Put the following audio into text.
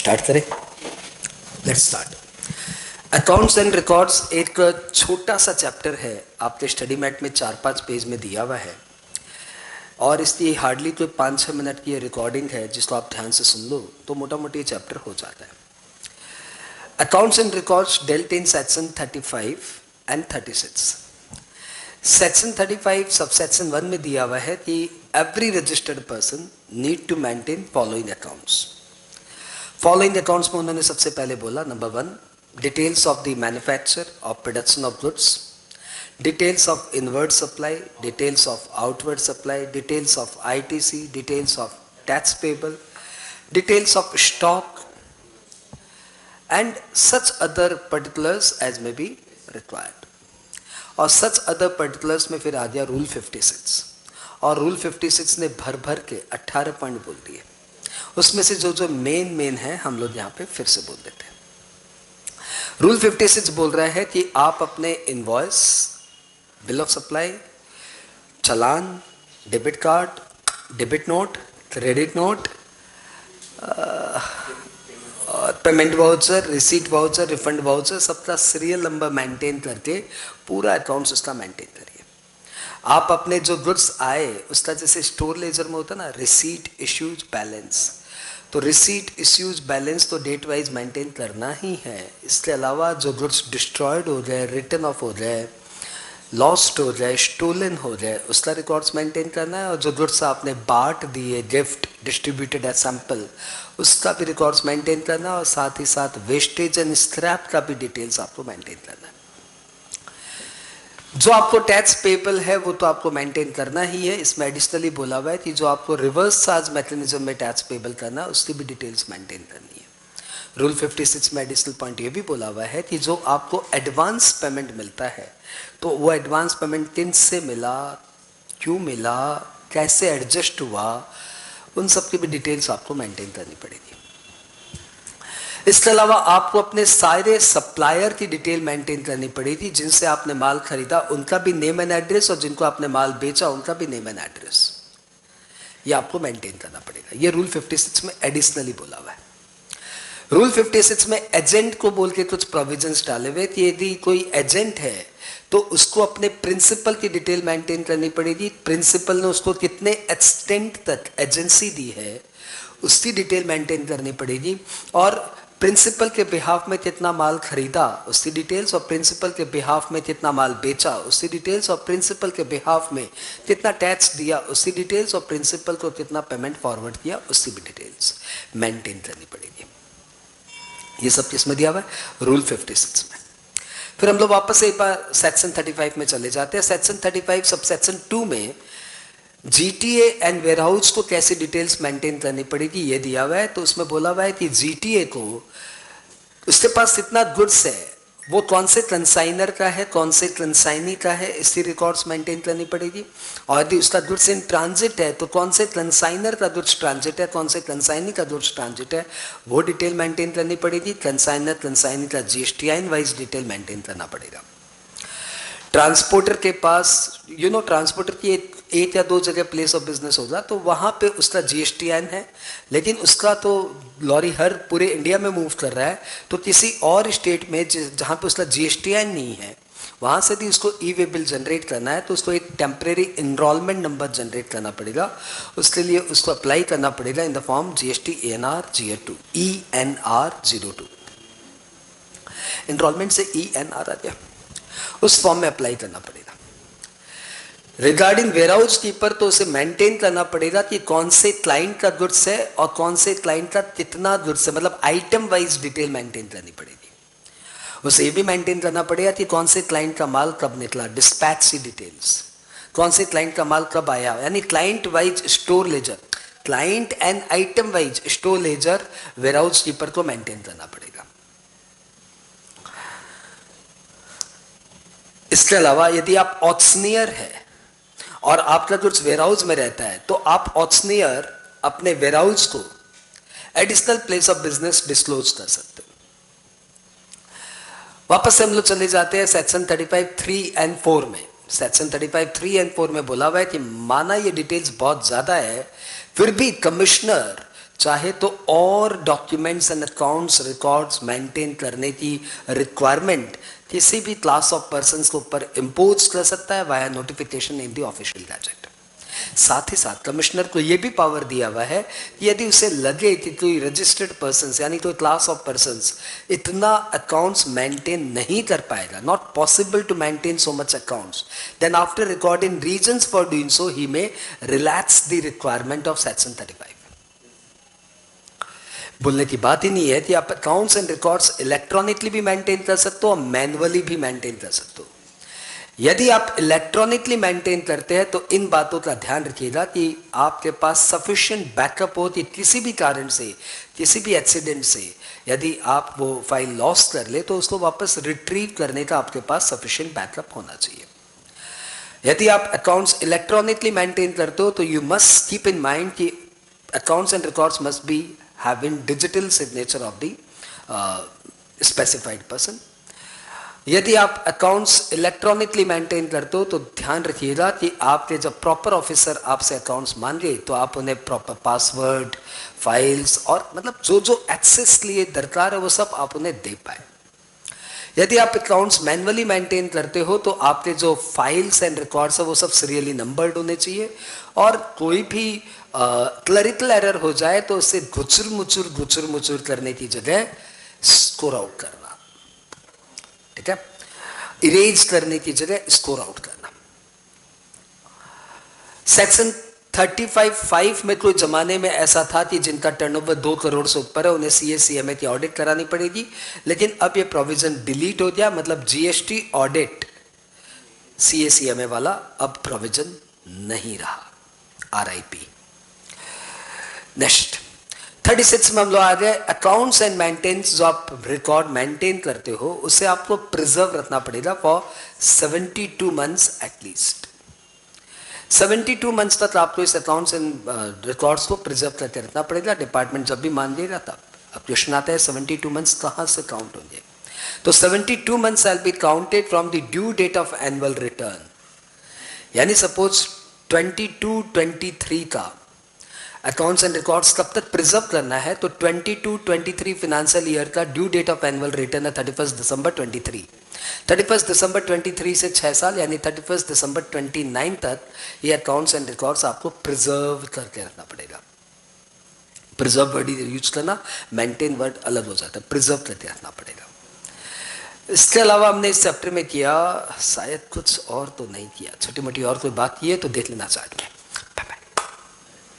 Start करें? Let's start. Accounts and records एक छोटा सा चैप्टर है, आपके स्टडी मैट में 4-5 पेज में दिया हुआ है और इसकी हार्डली कोई 5-6 मिनट की रिकॉर्डिंग है, जिसको आप ध्यान से सुन लो तो मोटा मोटी चैप्टर हो जाता है। Accounts and records dealt in section 35 and 36। Section 35 सब सेक्शन 1 में दिया हुआ है कि every registered person need to maintain following accounts. Following accounts में उन्होंने सबसे पहले बोला, number 1, details of the manufacture of production of goods, details of inward supply, details of outward supply, details of ITC, details of tax payable, details of stock and such other particulars as may be required. और such other particulars में फिर आ गया rule 56, और rule 56 ने भर भर के 18 point बोल दिए। उसमें से जो मेन है हम लोग यहाँ पे फिर से बोल देते हैं। रूल 56 बोल रहा है कि आप अपने invoice, bill of supply, challan, debit card, debit note, credit note, payment voucher, receipt voucher, refund voucher, सबका सीरियल नंबर मेंटेन करके पूरा अकाउंट्स उसका मेंटेन करिए। आप अपने जो गुड्स आए उसका जैसे स्टोर लेजर में होता है ना, रिसीट, इश्यूज, बैलेंस, तो रिसीट, इश्यूज, बैलेंस तो डेट वाइज मेंटेन करना ही है। इसके अलावा जो गुड्स डिस्ट्रॉयड हो जाए, रिटर्न ऑफ हो जाए, लॉस्ट हो जाए, स्टोलन हो जाए, उसका रिकॉर्ड्स मेंटेन करना है। और जो गुड्स आपने बांट दिए, गिफ्ट, डिस्ट्रीब्यूटेड एज सैंपल, उसका भी रिकॉर्ड्स मेंटेन करना है। और साथ ही साथ वेस्टेज एंड स्क्रैप का भी डिटेल्स आपको मेंटेन करना है। जो आपको टैक्स पेबल है वो तो आपको मेंटेन करना ही है। इसमें एडिशनली बोला हुआ है कि जो आपको रिवर्स चार्ज मैकेनिज्म में टैक्स पेबल करना है उसकी भी डिटेल्स मेंटेन करनी है। रूल 56 में एडिशनल पॉइंट ये भी बोला हुआ है कि जो आपको एडवांस पेमेंट मिलता है तो वो एडवांस पेमेंट किन से मिला, क्यों मिला, कैसे एडजस्ट हुआ, उन सब की भी डिटेल्स आपको मेंटेन करनी पड़ेगी। इसके अलावा आपको अपने सारे सप्लायर की डिटेल मेंटेन करनी पड़ेगी। जिनसे आपने माल खरीदा उनका भी नेम एंड एड्रेस, और जिनको आपने माल बेचा उनका भी नेम एंड एड्रेस, ये आपको मेंटेन करना पड़ेगा। ये रूल 56 में एडिशनली बोला हुआ है। रूल 56 में एजेंट को बोल के कुछ प्रोविजंस डाले हुए कि यदि कोई एजेंट है तो उसको अपने प्रिंसिपल की डिटेल मेंटेन करनी पड़ेगी। प्रिंसिपल ने उसको कितने एक्सटेंट तक एजेंसी दी है उसकी डिटेल मेंटेन करनी पड़ेगी। और प्रिंसिपल के बिहाफ में कितना माल खरीदा उसकी डिटेल्स, और प्रिंसिपल के बिहाफ में कितना माल बेचा उसकी डिटेल्स, और प्रिंसिपल के बिहाफ में कितना टैक्स दिया उसकी डिटेल्स, और प्रिंसिपल को कितना पेमेंट फॉरवर्ड किया उसकी भी डिटेल्स मेंटेन करनी पड़ेगी। ये सब किस में दिया हुआ है? रूल 56 में। फिर हम लोग वापस से एक बार सेक्शन 35 में चले जाते हैं। सेक्शन 35 सब सेक्शन 2 में जीटीए एंड वेयरहाउस को कैसे डिटेल्स मेंटेन करनी पड़ेगी ये दिया हुआ है। तो उसमें बोला हुआ है कि जीटीए को उसके पास कितना गुड्स है, वो कौन से कंसाइनर का है, कौन से कंसाइनी का है, इसकी रिकॉर्ड्स मेंटेन करनी पड़ेगी। और यदि उसका गुड्स इन ट्रांजिट है तो कौन से कंसाइनर का गुड्स ट्रांजिट है, कौन से कंसाइनी का गुड्स ट्रांजिट है, वो डिटेल मेंटेन करनी पड़ेगी। कंसाइनर, कंसाइनी का जीएसटीआईएन वाइज डिटेल मेंटेन करना पड़ेगा। ट्रांसपोर्टर के पास ट्रांसपोर्टर की एक या दो जगह प्लेस ऑफ बिजनेस होगा तो वहां पे उसका जीएसटीआईएन है, लेकिन उसका तो लॉरी हर पूरे इंडिया में मूव कर रहा है, तो किसी और स्टेट में जहां पे उसका जीएसटीआईएन नहीं है वहां से भी उसको ई वे बिल जनरेट करना है तो उसको एक टेम्परेरी एनरोलमेंट नंबर जनरेट करना पड़ेगा। उसके लिए उसको अप्लाई करना पड़ेगा in the form GST ENR 02 ENR 02। Enrolment से ENR आ गया, उस फॉर्म में अप्लाई करना पड़ेगा। रिगार्डिंग वेयरहाउस कीपर तो उसे मेंटेन करना पड़ेगा कि कौन से क्लाइंट का गुड्स है और कौन से क्लाइंट का कितना गुड्स है, मतलब आइटम वाइज डिटेल मेंटेन करनी पड़ेगी। उसे ये भी मेंटेन करना पड़ेगा कि कौन से क्लाइंट का माल कब निकला, डिस्पैच की डिटेल्स, कौन से क्लाइंट का माल कब आया, यानी client wise store laser, client and item wise store laser warehouse keeper को मेंटेन करना पड़ेगा। इसके अलावा यदि आप ऑक्शनियर है और आपका गुड्स वेयरहाउस में रहता है तो आप ऑक्शनियर अपने वेयरहाउस को additional place of business disclose कर सकते हो। वापस से हम लोग चले जाते हैं सेक्शन 35(3) एंड 4 में। सेक्शन 35(3) एंड 4 में बोला हुआ है कि माना ये डिटेल्स बहुत ज्यादा है, फिर भी कमिश्नर चाहे तो और documents and accounts records maintain करने की रिक्वायरमेंट किसी भी क्लास ऑफ पर्सन्स के ऊपर इम्पोज कर सकता है via notification in the official gazette. साथ ही साथ कमिश्नर को यह भी पावर दिया हुआ है कि यदि उसे लगे कि कोई रजिस्टर्ड पर्सन्स यानी कोई क्लास ऑफ पर्सन्स इतना अकाउंट्स मेंटेन नहीं कर पाएगा, not possible to maintain so much accounts, then after recording reasons for doing so he may relax the requirement of section 35। बोलने की बात ही नहीं है कि आप अकाउंट्स एंड रिकॉर्ड्स इलेक्ट्रॉनिकली भी मेंटेन कर सकते हो और मैनुअली भी मेंटेन कर सकते हो। यदि आप इलेक्ट्रॉनिकली मेंटेन करते हैं तो इन बातों का ध्यान रखिएगा कि आपके पास सफिशिएंट बैकअप हो कि किसी भी कारण से, किसी भी एक्सीडेंट से यदि आप वो फाइल लॉस कर ले तो उसको वापस रिट्रीव करने का आपके पास सफिशिएंट बैकअप होना चाहिए। यदि आप अकाउंट्स इलेक्ट्रॉनिकली मेंटेन करते हो तो you must keep in mind कि accounts and records must be having digital signature of the specified person। यदि आप अकाउंट्स इलेक्ट्रॉनिकली मेंटेन करते हो तो ध्यान रखिएगा कि आपके जब प्रॉपर ऑफिसर आपसे अकाउंट्स मांगे तो आप उन्हें प्रॉपर पासवर्ड, फाइल्स और मतलब जो जो एक्सेस लिए दरकार है वो सब आप उन्हें दे पाए। यदि आप अकाउंट्स मैनुअली मेंटेन करते हो तो आपके जो फाइल्स एंड रिकॉर्ड्स है वो सब सीरियली नंबर्ड होने चाहिए और कोई भी क्लरिकल एरर हो जाए तो उसे गुचुर मुचुर करने की जगह स्कोर आउट करना, ठीक है, इरेज करने की जगह स्कोर आउट करना। सेक्शन 35(5) में कोई जमाने में ऐसा था कि जिनका टर्नओवर 2 करोड़ से ऊपर है उन्हें CA/CMA की ऑडिट करानी पड़ेगी, लेकिन अब ये प्रोविजन डिलीट हो गया, मतलब GST ऑडिट CA/CMA वाला अब प्रोविजन नहीं रहा। RIP। नेक्स्ट 36 में हम लोग आ गए अकाउंट्स एंड मेंटेनेंस। जो आप रिकॉर्ड मेंटेन करते हो उसे आपको प्रिजर्व रखना पड़ेगा फॉर 72 मंथ्स एटलीस्ट। 72 मंथ्स तक आपको इस अकाउंट्स एंड रिकॉर्ड्स को प्रिजर्व करके रखना पड़ेगा। डिपार्टमेंट जब भी मान लेगा तब। अब क्वेश्चन आता है 72 मंथ्स कहां से काउंट होंगे? तो 72 months will be counted from the due date of annual return. यानी सपोज 22-23 का अकाउंट्स एंड रिकॉर्ड्स कब तक प्रिजर्व करना है, तो 22-23 फाइनेंशियल ईयर का due date of annual return है 31 दिसंबर 23। 31 दिसंबर 23 से 6 साल यानी 31 दिसंबर 29 तक ये अकाउंट्स एंड रिकॉर्ड्स आपको प्रिजर्व करके रखना पड़ेगा। प्रिजर्व वर्ड यूज करना, मेंटेन वर्ड अलग हो जाता है, प्रिजर्व करके रखना पड़ेगा। इसके अलावा हमने इस चैप्टर में किया शायद कुछ और तो नहीं किया, छोटी मोटी और कोई बात की है तो देख लेना चाहते हैं।